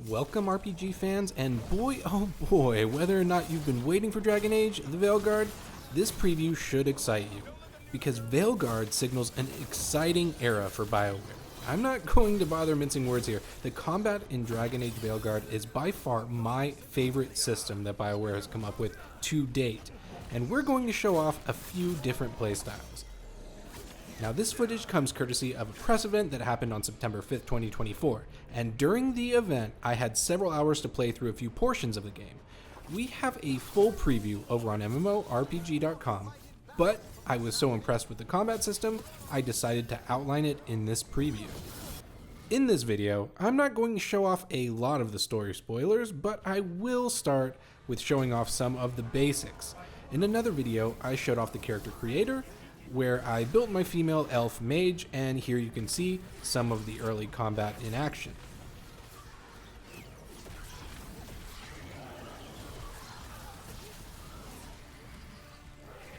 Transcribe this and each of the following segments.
Welcome RPG fans, and boy oh boy, whether or not you've been waiting for Dragon Age, the Veilguard, this preview should excite you, because Veilguard signals an exciting era for Bioware. I'm not going to bother mincing words here. The combat in Dragon Age Veilguard is by far my favorite system that Bioware has come up with to date, and we're going to show off a few different playstyles. Now, this footage comes courtesy of a press event that happened on September 5th, 2024, and during the event, I had several hours to play through a few portions of the game. We have a full preview over on MMORPG.com, but I was so impressed with the combat system, I decided to outline it in this preview. In this video, I'm not going to show off a lot of the story spoilers, but I will start with showing off some of the basics. In another video, I showed off the character creator, where I built my female elf mage, and here you can see some of the early combat in action.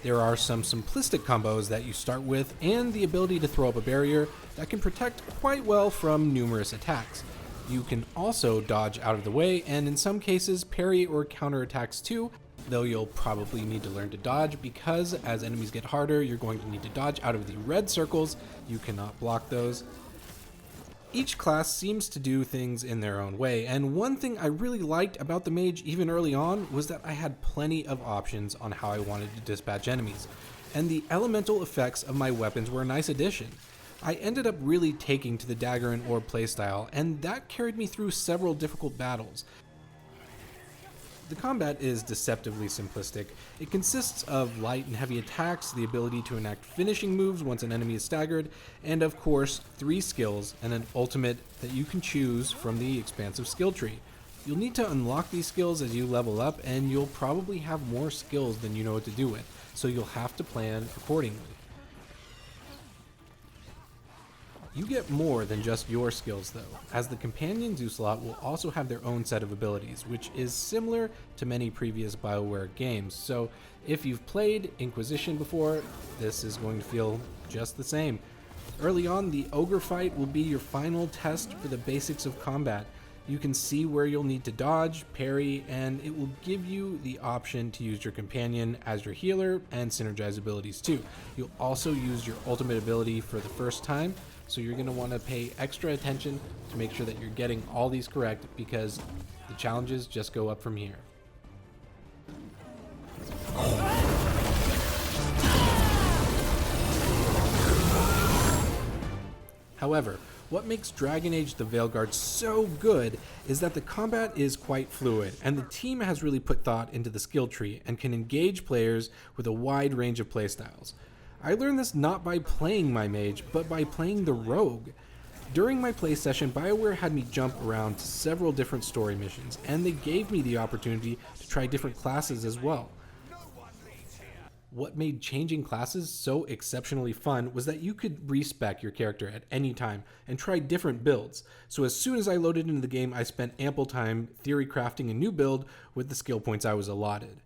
There are some simplistic combos that you start with, and the ability to throw up a barrier that can protect quite well from numerous attacks. You can also dodge out of the way, and in some cases parry or counter attacks too, though you'll probably need to learn to dodge, because as enemies get harder, you're going to need to dodge out of the red circles. You cannot block those. Each class seems to do things in their own way, and one thing I really liked about the mage even early on was that I had plenty of options on how I wanted to dispatch enemies, and the elemental effects of my weapons were a nice addition. I ended up really taking to the dagger and orb playstyle, and that carried me through several difficult battles. The combat is deceptively simplistic. It consists of light and heavy attacks, the ability to enact finishing moves once an enemy is staggered, and of course, 3 skills and an ultimate that you can choose from the expansive skill tree. You'll need to unlock these skills as you level up, and you'll probably have more skills than you know what to do with, so you'll have to plan accordingly. You get more than just your skills though, as the companion Zeus-Lot will also have their own set of abilities, which is similar to many previous Bioware games, so if you've played Inquisition before, this is going to feel just the same. Early on, the Ogre fight will be your final test for the basics of combat. You can see where you'll need to dodge, parry, and it will give you the option to use your companion as your healer and synergize abilities too. You'll also use your ultimate ability for the first time, so you're going to want to pay extra attention to make sure that you're getting all these correct, because the challenges just go up from here. However, what makes Dragon Age the Veilguard so good is that the combat is quite fluid, and the team has really put thought into the skill tree and can engage players with a wide range of playstyles. I learned this not by playing my mage, but by playing the rogue. During my play session, Bioware had me jump around to several different story missions, and they gave me the opportunity to try different classes as well. What made changing classes so exceptionally fun was that you could respec your character at any time and try different builds. So as soon as I loaded into the game, I spent ample time theory crafting a new build with the skill points I was allotted.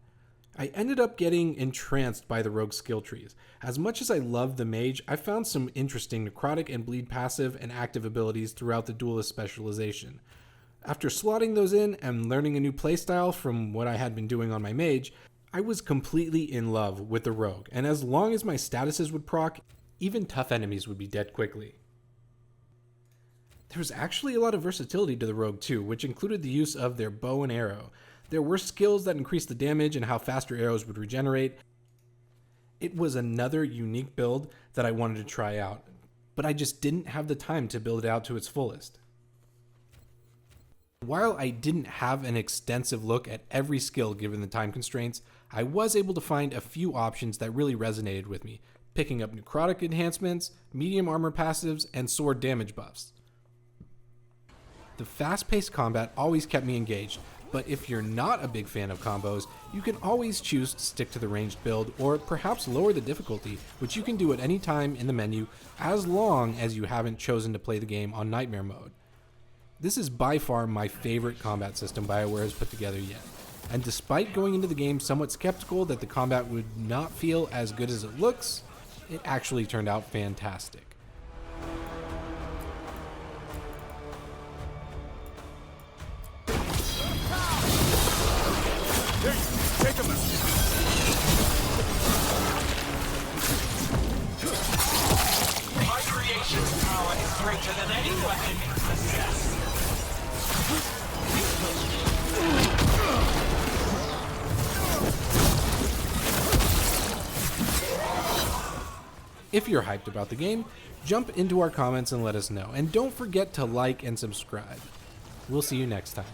I ended up getting entranced by the rogue skill trees. As much as I loved the mage, I found some interesting necrotic and bleed passive and active abilities throughout the duelist specialization. After slotting those in and learning a new playstyle from what I had been doing on my mage, I was completely in love with the rogue, and as long as my statuses would proc, even tough enemies would be dead quickly. There was actually a lot of versatility to the rogue too, which included the use of their bow and arrow. There were skills that increased the damage and how fast your arrows would regenerate. It was another unique build that I wanted to try out, but I just didn't have the time to build it out to its fullest. While I didn't have an extensive look at every skill given the time constraints, I was able to find a few options that really resonated with me, picking up necrotic enhancements, medium armor passives, and sword damage buffs. The fast-paced combat always kept me engaged, but if you're not a big fan of combos, you can always choose to stick to the ranged build, or perhaps lower the difficulty, which you can do at any time in the menu, as long as you haven't chosen to play the game on Nightmare mode. This is by far my favorite combat system Bioware has put together yet, and despite going into the game somewhat skeptical that the combat would not feel as good as it looks, it actually turned out fantastic. Take him out. My creation's power is greater than any weapon you possess. If you're hyped about the game, jump into our comments and let us know. And don't forget to like and subscribe. We'll see you next time.